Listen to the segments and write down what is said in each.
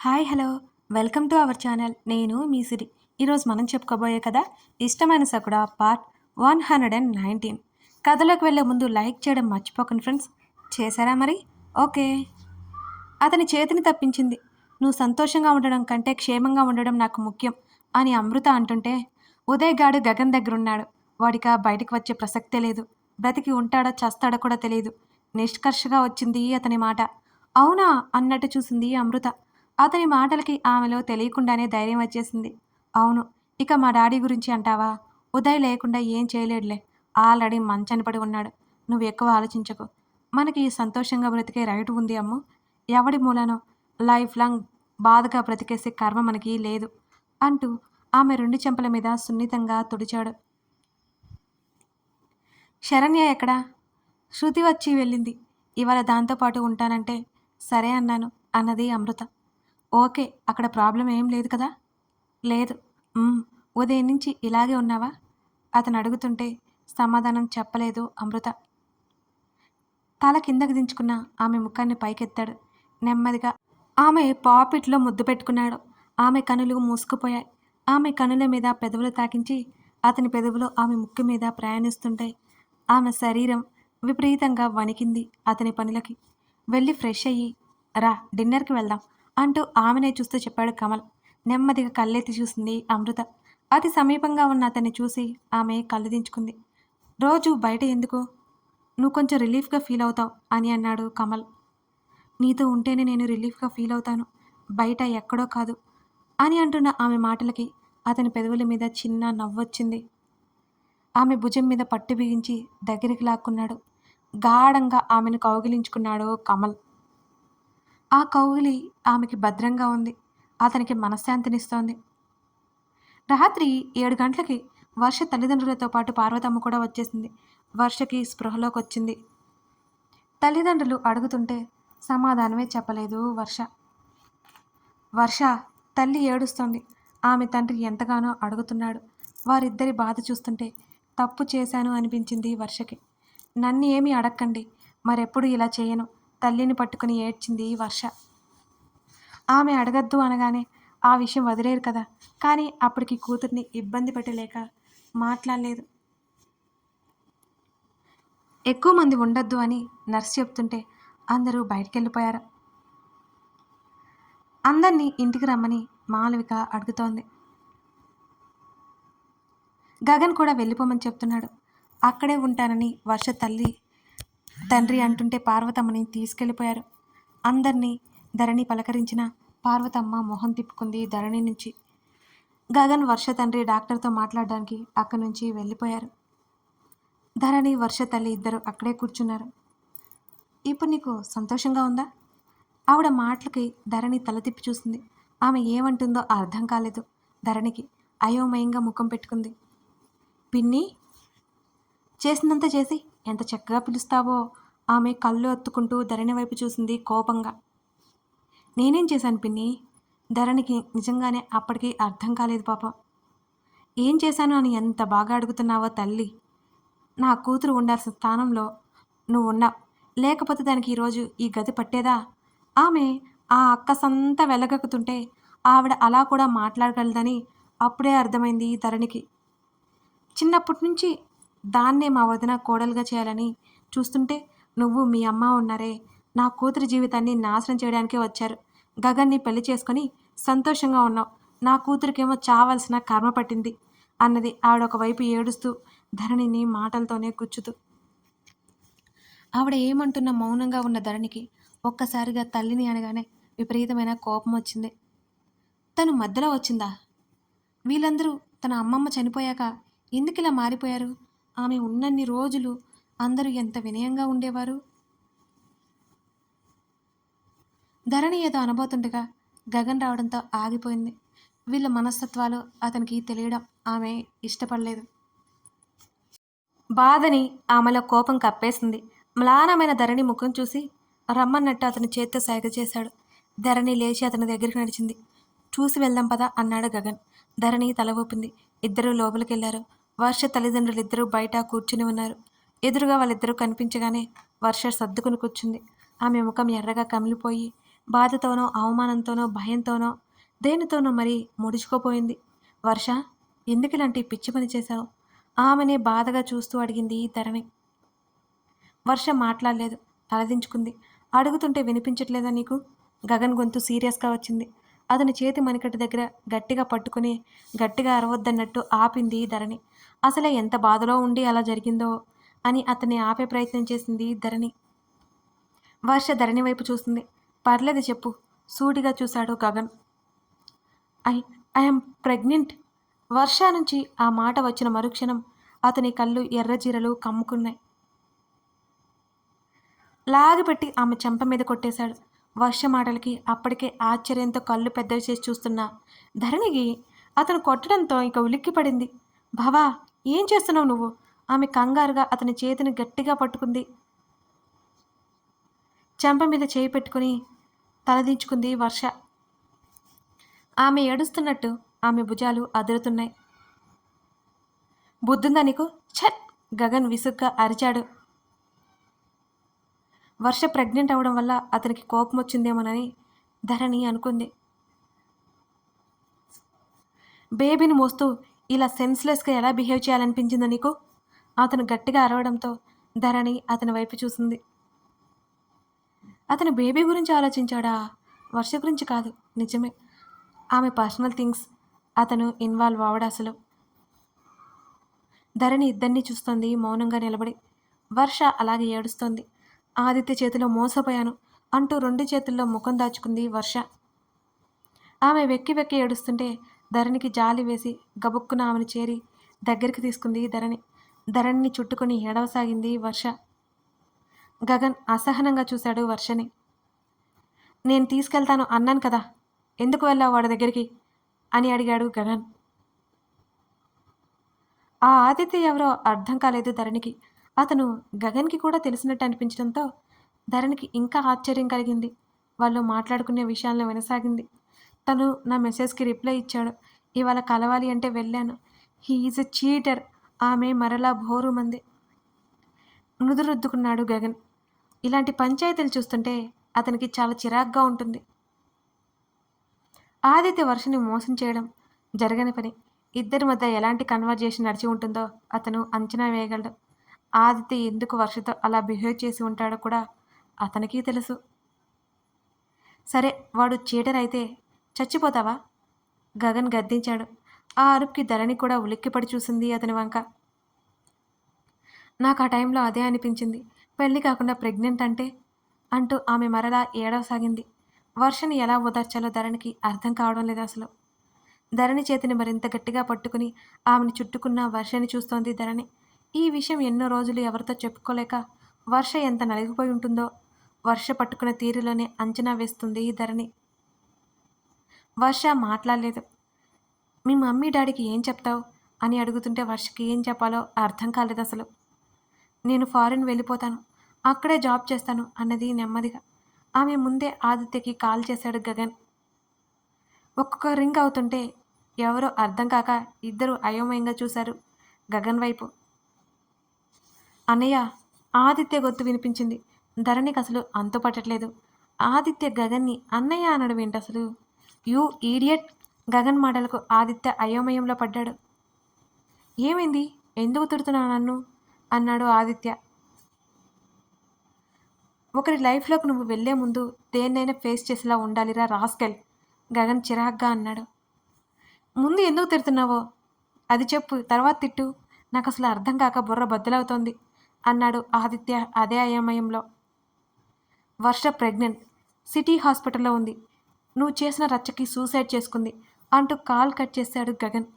Hi hello welcome to our channel. నేను మీ సిరి. ఈరోజు మనం చెప్పుకోబోయే కథ ఇష్టమైన సకుడ పార్ట్ 119. కథలోకి వెళ్ళే ముందు లైక్ చేయడం మర్చిపోకండి ఫ్రెండ్స్. చేశారా మరి? ఓకే. అతని చేతిని తప్పించింది. నువ్వు సంతోషంగా ఉండడం కంటే క్షేమంగా ఉండడం నాకు ముఖ్యం అని అమృత అంటుంటే ఉదయ్ గాడు గగన్ దగ్గరున్నాడు. వాడిక బయటికి వచ్చే ప్రసక్తే లేదు. బ్రతికి ఉంటాడో చస్తాడో కూడా తెలియదు. నిష్కర్షగా వచ్చింది అతని మాట. అవునా అన్నట్టు చూసింది అమృత. అతని మాటలకి ఆమెలో తెలియకుండానే ధైర్యం వచ్చేసింది. అవును, ఇక మా డాడీ గురించి అంటావా? ఉదయ్ లేకుండా ఏం చేయలేడులే. ఆల్రెడీ మంచాన పడి ఉన్నాడు. నువ్వు ఎక్కువ ఆలోచించకు. మనకి సంతోషంగా బ్రతికే రైట్ ఉంది అమ్ము. ఎవడి మూలనో లైఫ్ లాంగ్ బాధగా బ్రతికేసే కర్మ మనకి లేదు అంటూ ఆమె రెండు చెంపల మీద సున్నితంగా తుడిచాడు. శరణ్య ఎక్కడా? శృతి వచ్చి వెళ్ళింది. ఇవాళ దాంతో పాటు ఉంటానంటే సరే అన్నాను అన్నది అమృత. ఓకే, అక్కడ ప్రాబ్లం ఏం లేదు కదా? లేదు. ఉదయం నుంచి ఇలాగే ఉన్నావా? అతను అడుగుతుంటే సమాధానం చెప్పలేదు అమృత. తల కిందకి దించుకున్న ఆమె ముఖాన్ని పైకెత్తాడు. నెమ్మదిగా ఆమె పాపిట్లో ముద్దు పెట్టుకున్నాడు. ఆమె కనులు మూసుకుపోయాయి. ఆమె కనుల మీద పెదవులు తాకించి అతని పెదవులు ఆమె ముక్కు మీద ప్రయాణిస్తుంటాయి. ఆమె శరీరం విపరీతంగా వణికింది అతని పనులకి. వెళ్ళి ఫ్రెష్ అయ్యి రా, డిన్నర్కి వెళ్దాం అంటూ ఆమెనే చూస్తూ చెప్పాడు కమల్. నెమ్మదిగా కళ్ళెత్తి చూసింది అమృత. అతి సమీపంగా ఉన్న అతన్ని చూసి ఆమె కళ్ళు దించుకుంది. రోజు బయట ఎందుకు? నువ్వు కొంచెం రిలీఫ్గా ఫీల్ అవుతావు అని అన్నాడు కమల్. నీతో ఉంటేనే నేను రిలీఫ్గా ఫీల్ అవుతాను, బయట ఎక్కడో కాదు అని అంటున్న ఆమె మాటలకి అతని పెదవుల మీద చిన్న నవ్వొచ్చింది. ఆమె భుజం మీద పట్టు బిగించి దగ్గరికి లాక్కున్నాడు. గాఢంగా ఆమెను కౌగిలించుకున్నాడు కమల్. ఆ కౌగిలి ఆమెకి భద్రంగా ఉంది. అతనికి మనశ్శాంతినిస్తోంది. రాత్రి 7 గంటలకి వర్ష తల్లిదండ్రులతో పాటు పార్వతమ్మ కూడా వచ్చేసింది. వర్షకి స్పృహలోకి వచ్చింది. తల్లిదండ్రులు అడుగుతుంటే సమాధానమే చెప్పలేదు వర్ష. వర్ష తల్లి ఏడుస్తోంది. ఆమె తండ్రి ఎంతగానో అడుగుతున్నాడు. వారిద్దరి బాధ చూస్తుంటే తప్పు చేశాను అనిపించింది వర్షకి. నన్ను ఏమీ అడక్కండి, మరెప్పుడు ఇలా చేయను తల్లిని పట్టుకుని ఏడ్చింది వర్ష. ఆమె అడగద్దు అనగానే ఆ విషయం వదిలేరు కదా. కానీ అప్పటికి కూతుర్ని ఇబ్బంది పెట్టలేక మాట్లాడలేదు. ఎక్కువ మంది ఉండొద్దు అని నర్స్ చెప్తుంటే అందరూ బయటికెళ్ళిపోయారు. అందరినీ ఇంటికి రమ్మని మాలవిక అడుగుతోంది. గగన్ కూడా వెళ్ళిపోమని చెప్తున్నాడు. అక్కడే ఉంటానని వర్ష తల్లి తండ్రి అంటుంటే పార్వతమ్మని తీసుకెళ్ళిపోయారు. అందరినీ ధరణి పలకరించిన పార్వతమ్మ మొహం తిప్పుకుంది ధరణి నుంచి. గగన్ వర్ష తండ్రి డాక్టర్తో మాట్లాడడానికి అక్కడి నుంచి వెళ్ళిపోయారు. ధరణి వర్ష తల్లి ఇద్దరు అక్కడే కూర్చున్నారు. ఇప్పుడు నీకు సంతోషంగా ఉందా? ఆవిడ మాటలకి ధరణి తల తిప్పి చూసింది. ఆమె ఏమంటుందో అర్థం కాలేదు ధరణికి. అయోమయంగా ముఖం పెట్టుకుంది. పిన్ని, చేసిందంతా చేసి ఎంత చక్కగా పిలుస్తావో. ఆమె కళ్ళు అత్తుకుంటూ ధరణి వైపు చూసింది కోపంగా. నేనేం చేశాను పిన్ని? ధరణికి నిజంగానే అప్పటికి అర్థం కాలేదు పాపం. ఏం చేశాను అని ఎంత బాగా అడుగుతున్నావో తల్లి. నా కూతురు ఉండాల్సిన స్థానంలో నువ్వు ఉన్నావు. లేకపోతే దానికి ఈరోజు ఈ గతి పట్టేదా? ఆమె ఆ అక్కసంతా వెలగక్కుతుంటే ఆవిడ అలా కూడా మాట్లాడగలదని అప్పుడే అర్థమైంది ధరణికి. చిన్నప్పటి నుంచి దాన్నే మా వదిన కోడలుగా చేయాలని చూస్తుంటే నువ్వు మీ అమ్మ ఉన్నారే నా కూతురి జీవితాన్ని నాశనం చేయడానికే వచ్చారు. గగన్ని పెళ్లి చేసుకొని సంతోషంగా ఉన్నావు. నా కూతురికేమో చావాల్సిన కర్మ పట్టింది అన్నది ఆవిడ ఒకవైపు ఏడుస్తూ ధరణిని మాటలతోనే గుచ్చుతూ. ఆవిడ ఏమంటున్న మౌనంగా ఉన్న ధరణికి ఒక్కసారిగా తల్లిని అనగానే విపరీతమైన కోపం వచ్చింది. తను మధ్యలో వచ్చిందా? వీళ్ళందరూ తన అమ్మమ్మ చనిపోయాక ఎందుకు ఇలా మారిపోయారు? ఆమె ఉన్నన్ని రోజులు అందరూ ఎంత వినయంగా ఉండేవారు. ధరణి ఏదో అనబోతుండగా గగన్ రావడంతో ఆగిపోయింది. వీళ్ళ మనస్తత్వాలు అతనికి తెలియడం ఆమె ఇష్టపడలేదు. బాధని ఆమెలో కోపం కప్పేసింది. మ్లానమైన ధరణి ముఖం చూసి రమ్మన్నట్టు అతని చేత్తో సైగ చేశాడు. ధరణి లేచి అతని దగ్గరికి నడిచింది. చూసి వెళ్దాం పదా అన్నాడు గగన్. ధరణి తల ఊపింది. ఇద్దరూ లోపలికెళ్లారు. వర్ష తల్లిదండ్రులిద్దరూ బయట కూర్చుని ఉన్నారు. ఎదురుగా వాళ్ళిద్దరూ కనిపించగానే వర్ష సర్దుకుని కూర్చుంది. ఆమె ముఖం ఎర్రగా కమిలిపోయి బాధతోనో, అవమానంతోనో, భయంతోనో, దేనితోనో మరి ముడుచుకుపోయింది. వర్ష, ఎందుకిలాంటి పిచ్చి పని చేశావు? ఆమెనే బాధగా చూస్తూ అడిగింది ధరణి. వర్ష మాట్లాడలేదు. తలదించుకుంది. అడుగుతుంటే వినిపించట్లేదా నీకు? గగన్ గొంతు సీరియస్‌గా వచ్చింది. అతని చేతి మణికట్టు దగ్గర గట్టిగా పట్టుకుని, గట్టిగా అరవద్దన్నట్టు ఆపింది ధరణి. అసలే ఎంత బాధలో ఉండి అలా జరిగిందో అని అతన్ని ఆపే ప్రయత్నం చేసింది ధరణి. వర్ష ధరణి వైపు చూస్తుంది. పర్లేదు చెప్పు. సూటిగా చూశాడు Gagan. I I'm pregnant. Varsha నుంచి ఆ మాట వచ్చిన మరుక్షణం అతని కళ్ళు ఎర్రజీరలు కమ్ముకున్నాయి. లాగిపెట్టి ఆమె చెంప మీద కొట్టేశాడు. వర్ష మాటలకి అప్పటికే ఆశ్చర్యంతో కళ్ళు పెద్దవి చేసి చూస్తున్న ధరణికి అతను కొట్టడంతో ఇక ఉలిక్కిపడింది. భవా, ఏం చేస్తున్నావు నువ్వు? ఆమె కంగారుగా అతని చేతిని గట్టిగా పట్టుకుంది. చెంప మీద చేయి పెట్టుకుని తలదించుకుంది వర్ష. ఆమె ఏడుస్తున్నట్టు ఆమె భుజాలు అదురుతున్నాయి. బుద్ధుందా నీకు? ఛట్! గగన్ విసుగ్గా అరిచాడు. వర్ష ప్రెగ్నెంట్ అవ్వడం వల్ల అతనికి కోపం వచ్చిందేమోనని ధరణి అనుకుంది. బేబీని మోస్తూ ఇలా సెన్స్లెస్గా ఎలా బిహేవ్ చేయాలనిపించిందో నీకు? అతను గట్టిగా అరవడంతో ధరణి అతని వైపు చూసింది. అతను బేబీ గురించి ఆలోచించాడా? వర్ష గురించి కాదు. నిజమే, ఆమె పర్సనల్ థింగ్స్ అతను ఇన్వాల్వ్ అవడా అసలు. ధరణి ఇద్దరినీ చూస్తోంది మౌనంగా నిలబడి. వర్ష అలాగే ఏడుస్తోంది. ఆదిత్య చేతిలో మోసపోయాను అంటూ 2 చేతుల్లో ముఖం దాచుకుంది వర్ష. ఆమె వెక్కి వెక్కి ఏడుస్తుంటే ధరణికి జాలి వేసి గబుక్కున ఆమెను చేరి దగ్గరికి తీసుకుంది ధరణి. ధరణిని చుట్టుకొని ఏడవసాగింది వర్ష. గగన్ అసహనంగా చూశాడు వర్షని. నేను తీసుకెళ్తాను అన్నాను కదా, ఎందుకు వెళ్ళావు వాడి దగ్గరికి అని అడిగాడు గగన్. ఆ ఆదిత్య ఎవరో అర్థం కాలేదు ధరణికి. అతను గగన్కి కూడా తెలిసినట్టు అనిపించడంతో ధరణికి ఇంకా ఆశ్చర్యం కలిగింది. వాళ్ళు మాట్లాడుకునే విషయాలను వినసాగింది. తను నా మెసేజ్కి రిప్లై ఇచ్చాడు. ఇవాళ కలవాలి అంటే వెళ్ళాను. He is a cheater. ఆమె మరలా భోరుమంది. నుదురుద్దుకున్నాడు గగన్. ఇలాంటి పంచాయతీలు చూస్తుంటే అతనికి చాలా చిరాగ్గా ఉంటుంది. ఆదిత్య వర్షని మోసం చేయడం జరగని పని. ఇద్దరి మధ్య ఎలాంటి కన్వర్జేషన్ నడిచి ఉంటుందో అతను అంచనా వేయగలడు. ఆదిత్య ఎందుకు వర్షతో అలా బిహేవ్ చేసి ఉంటాడో కూడా అతనికి తెలుసు. సరే, వాడు చీటర్ అయితే చచ్చిపోతావా? గగన్ గద్దించాడు. ఆ అరుపుకి ధరణి కూడా ఉలిక్కిపడి చూసింది అతని వంక. నాకు ఆ టైంలో అదే అనిపించింది. పెళ్లి కాకుండా ప్రెగ్నెంట్ అంటే అంటూ ఆమె మరలా ఏడవసాగింది. వర్షని ఎలా ఓదార్చాలో ధరణికి అర్థం కావడం లేదు అసలు. ధరణి చేతిని మరింత గట్టిగా పట్టుకుని ఆమెను చుట్టుకున్న వర్షని చూస్తోంది ధరణి. ఈ విషయం ఎన్నో రోజులు ఎవరితో చెప్పుకోలేక వర్ష ఎంత నలిగిపోయి ఉంటుందో వర్ష పట్టుకున్న తీరులోనే అంచనా వేస్తుంది ధరణి. వర్ష మాట్లాడలేదు. మీ మమ్మీ డాడీకి ఏం చెప్తావు అని అడుగుతుంటే వర్షకి ఏం చెప్పాలో అర్థం కాలేదు అసలు. నేను ఫారిన్ వెళ్ళిపోతాను, అక్కడే జాబ్ చేస్తాను అన్నది నెమ్మదిగా. ఆమె ముందే ఆదిత్యకి కాల్ చేశాడు గగన్. ఒక్కొక్క రింగ్ అవుతుంటే ఎవరో అర్థం కాక ఇద్దరు అయోమయంగా చూశారు గగన్ వైపు. అన్నయ్య, ఆదిత్య గొంతు వినిపించింది. ధరణికి అసలు అంతుపట్టట్లేదు. ఆదిత్య గగన్ని అన్నయ్య అనడం ఏంటి అసలు? You idiot! గగన్ మాటలకు ఆదిత్య అయోమయంలో పడ్డాడు. ఏమైంది? ఎందుకు తిడుతున్నావు నన్ను అన్నాడు ఆదిత్య. ఒకరి లైఫ్లోకి నువ్వు వెళ్లే ముందు దేన్నైనా ఫేస్ చేసేలా ఉండాలిరా రాస్కెల్, గగన్ చిరాగ్గా అన్నాడు. ముందు ఎందుకు తిడుతున్నావో అది చెప్పు, తర్వాత తిట్టు. నాకు అసలు అర్థం కాక బుర్ర బద్దలవుతోంది అన్నాడు ఆదిత్య అదే అయోమయంలో. వర్ష ప్రెగ్నెంట్, సిటీ హాస్పిటల్లో ఉంది. నువ్వు చేసిన రచ్చకి సూసైడ్ చేసుకుంది అంటూ కాల్ కట్ చేశాడు గగన్.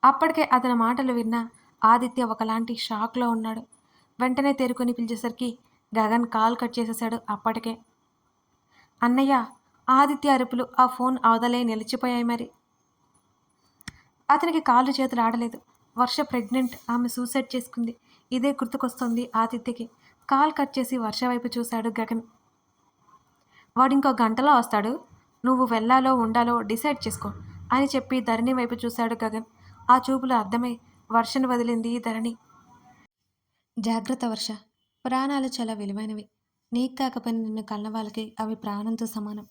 అప్పటికే అతని మాటలు విన్న ఆదిత్య ఒకలాంటి షాక్లో ఉన్నాడు. వెంటనే తేరుకొని పిలిచేసరికి గగన్ కాల్ కట్ చేసేశాడు అప్పటికే. అన్నయ్య, ఆదిత్య అరుపులు ఆ ఫోన్ అవతలే నిలిచిపోయాయి మరి. అతనికి కాళ్ళు చేతులు ఆడలేదు. వర్ష ప్రెగ్నెంట్, ఆమె సూసైడ్ చేసుకుంది. ఇదే గుర్తుకొస్తోంది ఆదిత్యకి. కాల్ కట్ చేసి వర్ష వైపు చూశాడు గగన్. వాడింకో గంటలో వస్తాడు. నువ్వు వెళ్ళాలో ఉండాలో డిసైడ్ చేసుకో అని చెప్పి ధరణి వైపు చూశాడు గగన్. ఆ చూపులు అర్థమై వర్షను వదిలింది ధరణి. జాగ్రత్త వర్ష, ప్రాణాలు చాలా విలువైనవి. నీకు కాకపోయినా నిన్ను కన్న వాళ్ళకి అవి ప్రాణంతో సమానం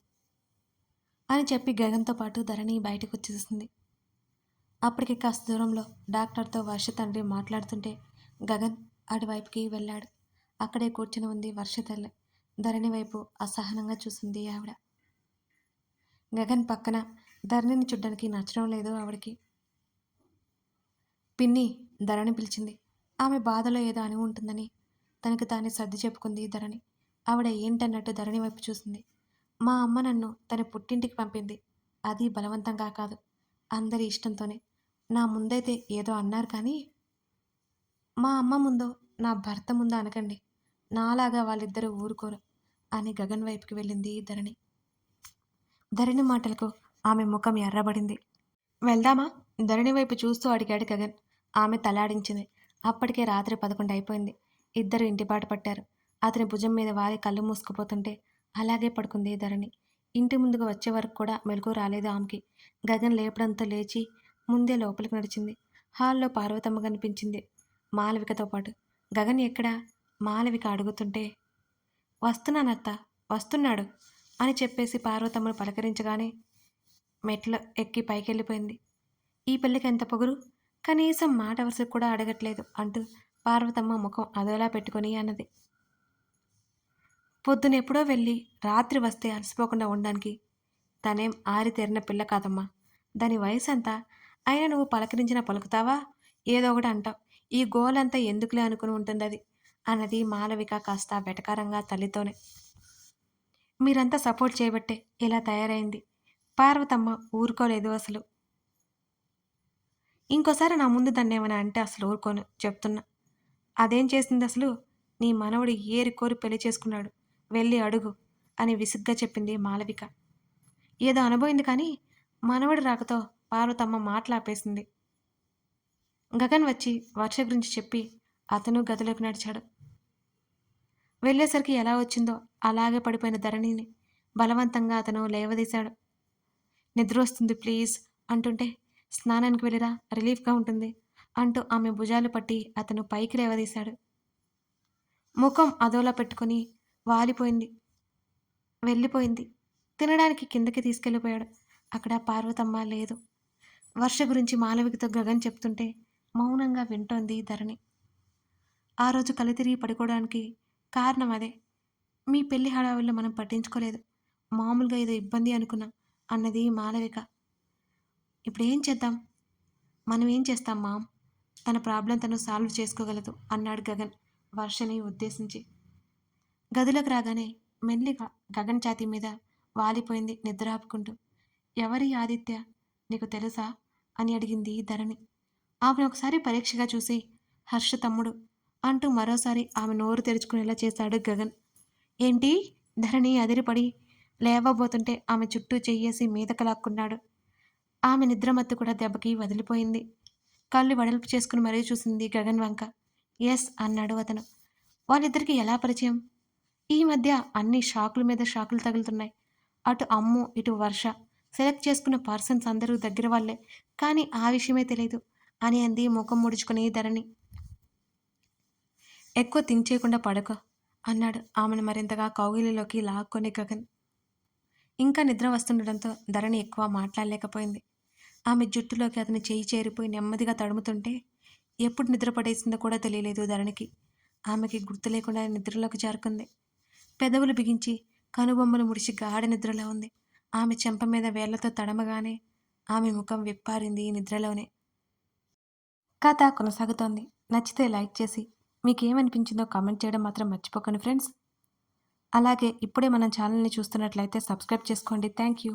అని చెప్పి గగన్‌తో పాటు ధరణి బయటకొచ్చేసింది. అప్పటికి కాస్త దూరంలో డాక్టర్‌తో వర్ష తండ్రి మాట్లాడుతుంటే గగన్ అటువైపుకి వెళ్ళాడు. అక్కడే కూర్చుని ఉంది వర్ష తల్లి. ధరణి వైపు అసహనంగా చూసింది ఆవిడ. గగన్ పక్కన ధరణిని చూడ్డానికి నచ్చడం లేదు ఆవిడకి. పిన్ని ధరణి పిలిచింది. ఆమె బాధలో ఏదో అని ఉంటుందని తనకు తానే సర్ది చెప్పుకుంది ధరణి. ఆవిడ ఏంటన్నట్టు ధరణి వైపు చూసింది. మా అమ్మ నన్ను తన పుట్టింటికి పంపింది. అది బలవంతంగా కాదు. అందరి ఇష్టంతోనే. నా ముందైతే ఏదో అన్నారు కానీ మా అమ్మ ముందో, నా భర్త ముందో అనకండి. నాలాగా వాళ్ళిద్దరూ ఊరుకోరు అని గగన్ వైపుకి వెళ్ళింది ధరణి. ధరణి మాటలకు ఆమె ముఖం ఎర్రబడింది. వెళ్దామా? ధరణి వైపు చూస్తూ అడిగాడు గగన్. ఆమె తలాడించింది. అప్పటికే రాత్రి 11 అయిపోయింది. ఇద్దరు ఇంటిబాట పట్టారు. అతని భుజం మీద వాలి కళ్ళు మూసుకుపోతుంటే అలాగే పడుకుంది ధరణి. ఇంటి ముందుకు వచ్చే వరకు కూడా మెలకువ రాలేదు ఆమెకి. గగన్ లేపడంతో లేచి ముందే లోపలికి నడిచింది. హాల్లో పార్వతమ్మ కనిపించింది మాలవికతో పాటు. గగన్ ఎక్కడా? మాలవిక అడుగుతుంటే వస్తున్నానత్త, వస్తున్నాడు అని చెప్పేసి పార్వతమ్మను పలకరించగానే మెట్లు ఎక్కి పైకెళ్ళిపోయింది. ఈ పిల్లకి ఎంత పొగరు, కనీసం మాట వరుసకు కూడా అడగట్లేదు అంటూ పార్వతమ్మ ముఖం అదోలా పెట్టుకొని అన్నది. పొద్దునెప్పుడో వెళ్ళి రాత్రి వస్తే అలసిపోకుండా ఉండడానికి తనేం ఆరితేరిన పిల్ల కాదమ్మా. దాని వయసంతా. అయినా నువ్వు పలకరించినా పలుకుతావా? ఏదో ఒకటి అంటావు. ఈ గోలంతా ఎందుకులే అనుకుని ఉంటుందది అన్నది మాలవిక కాస్త వెటకారంగా తల్లితోనే. మీరంతా సపోర్ట్ చేయబట్టే ఇలా తయారైంది. పార్వతమ్మ ఊరుకోలేదు అసలు. ఇంకోసారి నా ముందు దాన్నేమైనా అంటే అసలు ఊరుకోను చెప్తున్నా. అదేం చేసింది అసలు? నీ మనవడు ఏరి కోరి పెళ్లి చేసుకున్నాడు. వెళ్ళి అడుగు అని విసుగ్గా చెప్పింది మాలవిక. ఏదో అనబోయింది కానీ మనవడి రాకతో పార్వతమ్మ మాటలాపేసింది. గగన్ వచ్చి వర్ష గురించి చెప్పి అతను గదిలోకి నడిచాడు. వెళ్ళేసరికి ఎలా వచ్చిందో అలాగే పడిపోయిన ధరణిని బలవంతంగా అతను లేవదీశాడు. నిద్రొస్తుంది ప్లీజ్ అంటుంటే స్నానానికి వెళ్ళిరా, రిలీఫ్గా ఉంటుంది అంటూ ఆమె భుజాలు పట్టి అతను పైకి లేవదీశాడు. ముఖం అదోలా పెట్టుకుని వాలిపోయింది. వెళ్ళిపోయింది. తినడానికి కిందకి తీసుకెళ్ళిపోయాడు. అక్కడ పార్వతమ్మ లేదు. వర్ష గురించి మాలవికతో గగన్ చెప్తుంటే మౌనంగా వింటోంది ధరణి. ఆ రోజు కళ్ళు తిరిగి పడుకోవడానికి కారణం అదే. మీ పెళ్లి హడావిల్లో మనం పట్టించుకోలేదు. మామూలుగా ఏదో ఇబ్బంది అనుకున్నాం అన్నది మాలవిక. ఇప్పుడు ఏం చేద్దాం? మనం ఏం చేస్తాం మామ్? తన ప్రాబ్లం తను సాల్వ్ చేసుకోగలదు అన్నాడు గగన్ వర్షని ఉద్దేశించి. గదిలోకి రాగానే మెల్లిగా గగన్ ఛాతీ మీద వాలిపోయింది నిద్ర ఆపుకుంటూ. ఎవరి ఆదిత్య? నీకు తెలుసా అని అడిగింది ధరణి. ఆమెను ఒకసారి పరీక్షగా చూసి హర్ష తమ్ముడు అంటూ మరోసారి ఆమె నోరు తెరుచుకునేలా చేశాడు గగన్. ఏంటి? ధరణి అదిరిపడి లేవబోతుంటే ఆమె చుట్టూ చెయ్యేసి మీదకు లాక్కున్నాడు. ఆమె నిద్రమత్తు కూడా దెబ్బకి వదిలిపోయింది. కళ్ళు వెడల్పు చేసుకుని మరీ చూసింది గగన్ వంక. ఎస్ అన్నాడు అతను. వాళ్ళిద్దరికీ ఎలా పరిచయం? ఈ మధ్య అన్ని షాకుల మీద షాకులు తగులుతున్నాయి. అటు అమ్ము ఇటు వర్ష సెలెక్ట్ చేసుకున్న పర్సన్స్ అందరూ దగ్గర వాళ్ళే, కానీ ఆ విషయమే తెలియదు అని అంది ముఖం ముడుచుకుని ధరణి. ఎక్కువ థింక్ చేయకుండా పడుకో అన్నాడు ఆమెను మరింతగా కౌగిలిలోకి లాక్కొని గగన్. ఇంకా నిద్ర వస్తుండడంతో ధరణి ఎక్కువ మాట్లాడలేకపోయింది. ఆమె జుట్టులోకి అతని చేయి చేరిపోయి నెమ్మదిగా తడుముతుంటే ఎప్పుడు నిద్ర పడేసిందో కూడా తెలియలేదు ధరణికి. ఆమెకి గుర్తు లేకుండా నిద్రలోకి జారుకుంది. పెదవులు బిగించి కనుబొమ్మలు ముడిచి గాఢ నిద్రలో ఉంది. ఆమె చెంప మీద వేళ్లతో తడమగానే ఆమె ముఖం విప్పారింది నిద్రలోనే. కథ కొనసాగుతోంది. నచ్చితే లైక్ చేసి మీకేమనిపించిందో కామెంట్ చేయడం మాత్రం మర్చిపోకండి ఫ్రెండ్స్. అలాగే ఇప్పుడే మన ఛానల్ని చూస్తున్నట్లయితే సబ్స్క్రైబ్ చేసుకోండి. Thank you.